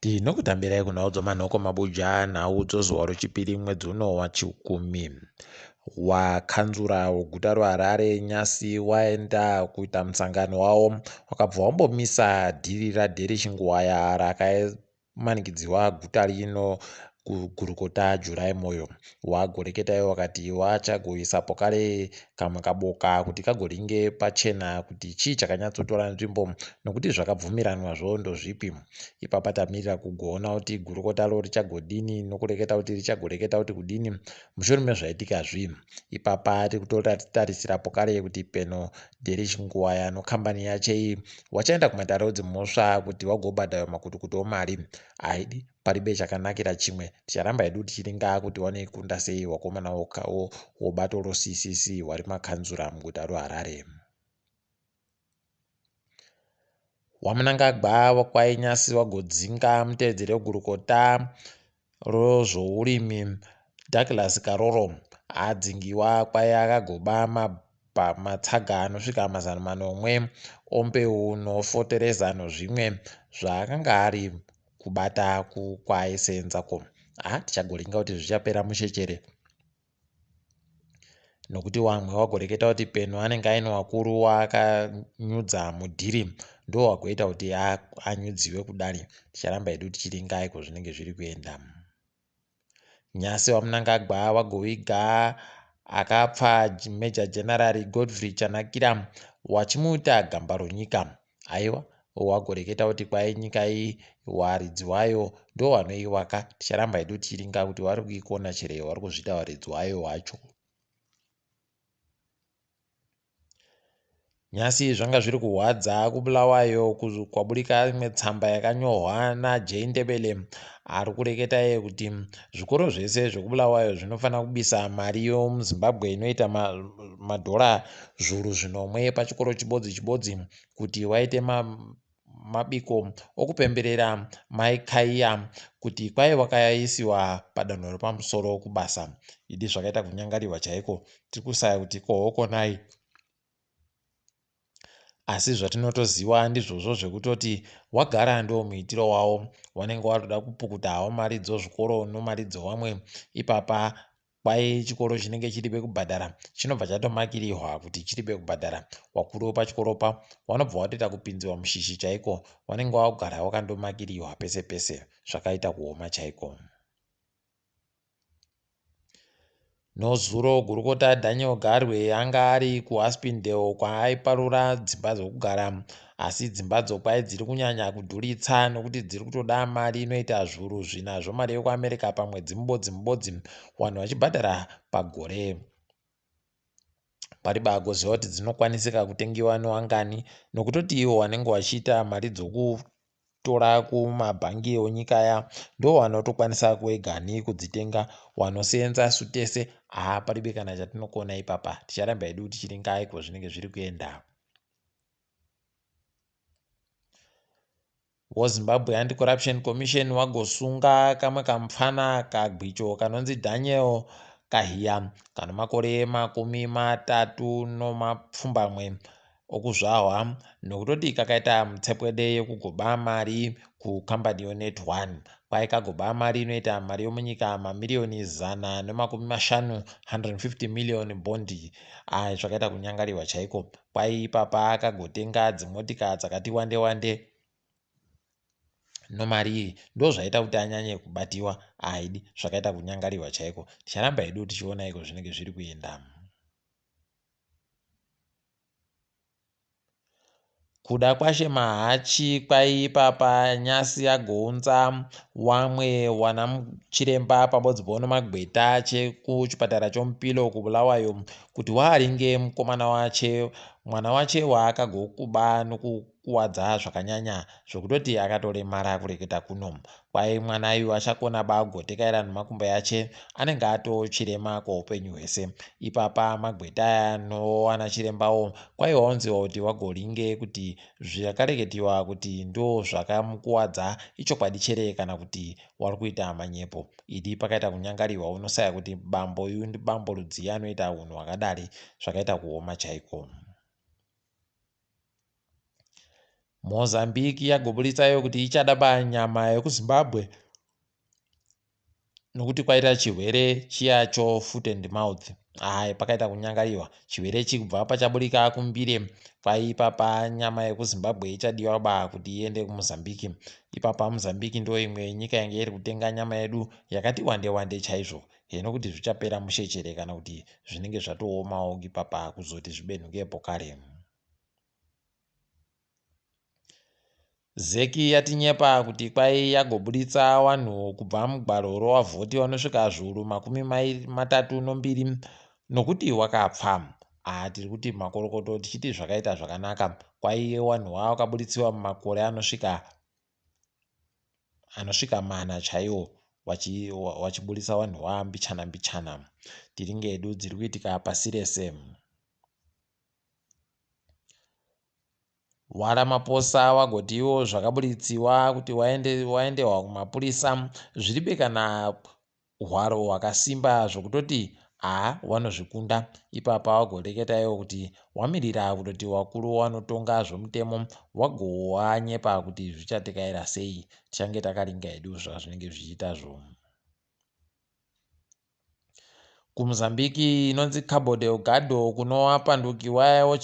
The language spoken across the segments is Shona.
Ndinokutambirai kunhau dzomanhoko mabuja nhau dzozuva rechipiri mwedzi uno waChikumi. Wakanzura weguta reHarare nyasi waenda kuita musangano wavo wakabva wambomisa dhiri raDelish Nguwaya rakamanikidziwa guta rino kugurukota Jurai moyo. Wagoreketa ivo wakati vachagoisapo kare kamwe kaboka kuti kagoringe pachena kuti chii chakanyatsotora nzvimbo nokuti zvakabvumiranwazvo ndozvipi. Ipapa tamirira kugoona kuti gurukotaro richagodini nokureketa kuti richagoreketa kuti kudini mushure mezvaitika zvinhu. Ipapa tiri kutotarisirapo kare kuti peno Delish Nguwaya nokambani yache iyi wachaenda kumatarauzi mhosva kuti wagobhadharwa makutukutu omari aidi paribe chakanakira chimwe. Ticharamba hedu tichiringa kuti wanoikunda sei wakomana wobato roCCC wari makanzura muguta reHarare. Wamunangagwa kwainyasi wagodzinga mutevedzeri wegurukota rozvourimi Douglas Karoro adzingiwa kwai akagoba matsaga anosvika 400 ombeu nofotereza nozvimwe zvaakanga ari kubata kwaaiseenzako. Tichagoringa kuti zvichapera mushechere nokuti wamwe wagoreketa kuti peno anenge aine wakuru waakanyudza mudhiri ndo wagoita kuti anyudziwe kudari. Ticharamba hedu tichiringa aiko zvinenge zviri kuenda. Nyasi wamunangagwa wagoviga akapfa Major General Godfrey Chanakira wachimuita gamba ronyika. Aiwa wagoreketa kuti kwai nyika iyi waridzi wayo ndo wanoiwaka. Ticharamba hedu tichiringa kuti wari kuikona chere wari kuzvida waridzi wayo wacho. Nyasi zvanga zviri kuhwadza kuBulawayo kwaburika imwe tsamba yakanyorwa naJay Ndebele ari kureketa iye kuti zvikoro zvese zvekuBulawayo zvinofanira kubisa mari yomuZimbabwe inoita madhora zviuru 10 pachikoro chibodzi kuti waite mabiko okupemberera maikaiya kuti kwai wakaisiwa padanho repamusoro kubasa. Idi zvakaita kunyangariwa chaiko. Tiri kusaya kuti kohokonai. Asi zvatinotoziva ndizvozvo zvekutoti wagara ndo muitiro wavo wanenge watoda kupukuta havo mari dzezvikoro nomari dzevamwe. Ipapa kwai chikoro chinenge chiribe kubhadhara chinobva chatomakirirwa kuti chiribe kubhadhara. Wakuru wepachikoropa wanobva watoita kupinziwa mushishi chaiko. Wanenge wagara wakandomakirirwa pese pese zvakaita kuoma chaiko. Nozuro gurukota Daniel Garwe anga ari kuAspindale kwaaiparura dzimba dzokugara asi dzimbadzo kwai dziri kunyanya kudhuritsa nokuti dziri kutoda mari inoita zviuru 4 zvomari yekuAmerica pamwedzi mubodzi vanhu vachibhadhara pagore. Pariba agoziva kuti dzinokwanisika kutengiwa newangani nokutoti ivo vanenge vachiita mari dzokutora kumabhangi enyika ya ndo vanotokwanisa kuegani kudzitenga. Vanoseenza sutese paribe kana chatinokona ipapa. Ticharamba hedu tichiringa aiko zvinenge zviri kuenda. Zimbabwe Anti-Corruption Commission wagosunga kamwe kamufana kagwicho kanonzi Daniel Kahiya kano makore 30 okuzvahwa nokutoti kakaita mutsepwede yekugoba mari kukambani yoNet1. Kwai kagoba mari inoita mari yomunyika mamiliyoni 150 150 million bondi. Zvakaita kunyangariwa chaiko. Kwai ipapa akagotenga dzimotika dzakati wande nomari iyi ndo zvaita kuti anyanye kubatiwa aidi zvakaita kunyangariwa chaiko. Ticharamba hedu tichiona iko zvinenge zviri kuenda. Kuda Mahachi kwai ipapa nyasi agounza wamwe wana muChiremba pabodzi magweta chekuchipatara chomupilo kuBulawayo kuti waaringe mukomana wache mwana wache waakagokuba nokukuwadza zvakanyanya zvokutoti akatoremara kureketa kuno. Kwai mwana uyu achakona bagotekaira nemakumbo yache anenge atochirema kweupenyu hwese. Ipapa magweta nowana chirembawo kwai waunziwa kuti wagoringe kuti zvakareketiwa kuti ndo zvakamukuwadza ichokwadi chere kana kuti wari kuita manyepo. Idi pakaita kunyangariwa unosaya kuti bambo uyu ndibambo rudzii anoita unhu hwakadari zvakaita kuoma chaiko. Mozambique yagobuditsayo kuti ichada panyama yekuZimbabwe nokuti kwaita chirwere chiyacho foot and mouth. Pakaita kunyangariwa chirwere chikubva pachaburika kumbire paipapa nyama yekuZimbabwe ichadiwa kuti iende kuMozambique. Ipapa Mozambique ndo imwe nyika yange iri kutenga nyama yedu yakati wande chaizvo. Hino kuti zvichapera mushechere kana kuti zvinenge zvatoomawo ipapa kuzoti zvibenhukepo kare. Zeki yatinyepa kuti kwai yagobuditsa vanhu kubva mugwaro rovavhoti vanosvika zviuru 32 nokuti wakapfa. Tiri kuti makorokoto tichiti zvakaita zvakanaka. Kwai vanhu vava vakabuditsiwa mumakore anosvika 4 chaiwo wachibudisa vanhu vava mbichana. Tiringe hedu dziri kuitika pasi rese. Waramaposa wagotiwo zvakabuditsiwa kuti waendewa kumapurisa zviribe kana hwaro hwakasimba zvokutoti vanozvikunda. Ipapa wagoreketayo kuti wamirira kutoti wakuru wanotonga zvomutemo wagowanyepa kuti zvichatekaira sei. Tichange takaringa hedu zvazvinenge zvichiitazvo. KuMozambique inonzi Cabo Delgado kunowapandukiwa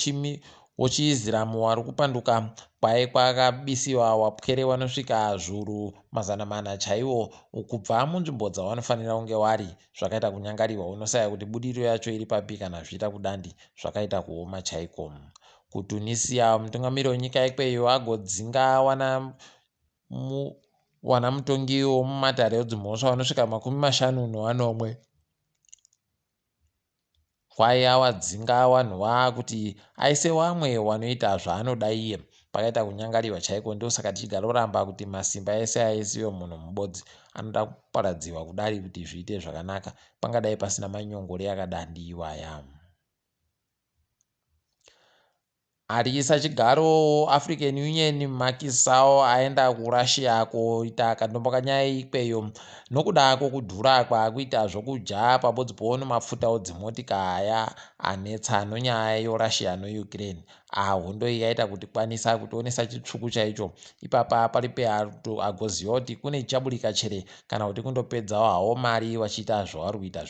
wochiIsiramu wari kupanduka kwaye kwakabisiwa wapwere vanosvika zviuru 400 chaiwo kubva munzvimbo dzavanofanira kunge vari. Zvakaita kunyangariwa unosaya kuti budiriro yacho iri papi kana zviita kudandi. Zvakaita kuoma chaiko. KuTunisia mutungamiri wenyika ikweyo agodzinga wana mutongi womumatare wedzimhosva vanosvika 50 kwai awadzinga vanhu kuti aise vamwe vanoita zvaanoda iye. Pakaita kunyangariwa chaiko. Ndosaka tichigara kuramba kuti masimba ese aisiwe munhu mubodzi anoda kuparadziwa kudari kuti zviite zvakanaka. Pangadai pasina manyongore akadandi iwaya. Ariisa chigaro African Union Macky Sall aenda kuRussia koita kandombo kanyaya ikweyo nokuda kwokudhura kwaakuita zvokudya pabodzi poono mafuta odzimotika aya anetsa nonyaya yoRussia noUkraine. Hondo iyi yaita kuti kwanisa kutonesa chitsvuku chaicho. Ipapa pari agoziva kuti kune chichaburika chere kana kuti kundopedzawo hawo mari vachiita zvavari kuita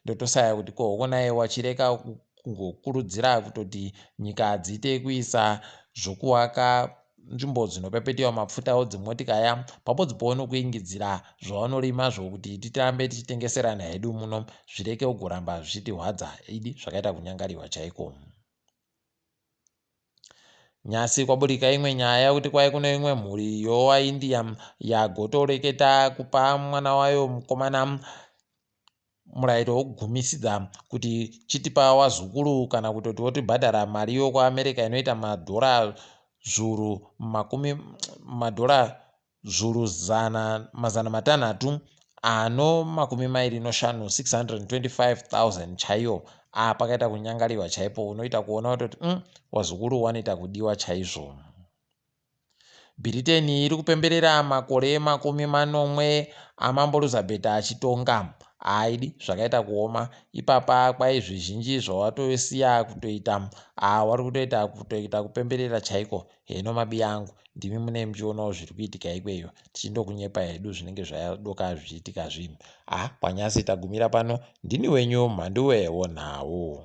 ndotosaya kuti kohonai wachireka kungokurudzira kutoti nyika dziite kuisa zvokuwaka nzvimbo dzinopepetiwa mafuta odzimotika aya pabodzi poono kuingidzira zvavanorima zvokuti titambe tichitengeserana hedu muno zvireke kugoramba zvichitihwadza idi zvakaita kunyangariwa chaiko. Nyasi kwaburika imwe nyaya kuti kwai kuno imwe mhuri yowaIndia yagotoreketa kupa mwana wayo mukomana murayiro wokugumisidza kuti chitipa wazukuru kana kutoti wotibhadhara mari yokuAmerica inoita madhora zviuru 625 625,000 chaiyo. Pakaita kunyangariwa chaipo. Unoita kuona kutoti wazukuru wanoita kudiwa chaizvo. Britain iri kupemberera makore 40 amambo Elizabeth achitonga. Aidi zvakaita kuoma. Ipapa kwai zvizhinji zvawatosiya kutoita wari kutoita kupemberera chaiko. Heno mabiya angu ndimi mune muchionawo zviri kuitika ikweyo. Tichindokunyepa hedu zvinenge zvadoka zvichiitika zvinhu. Panyasi tagumira pano. Ndini wenyu Mhanduwe WeNhau.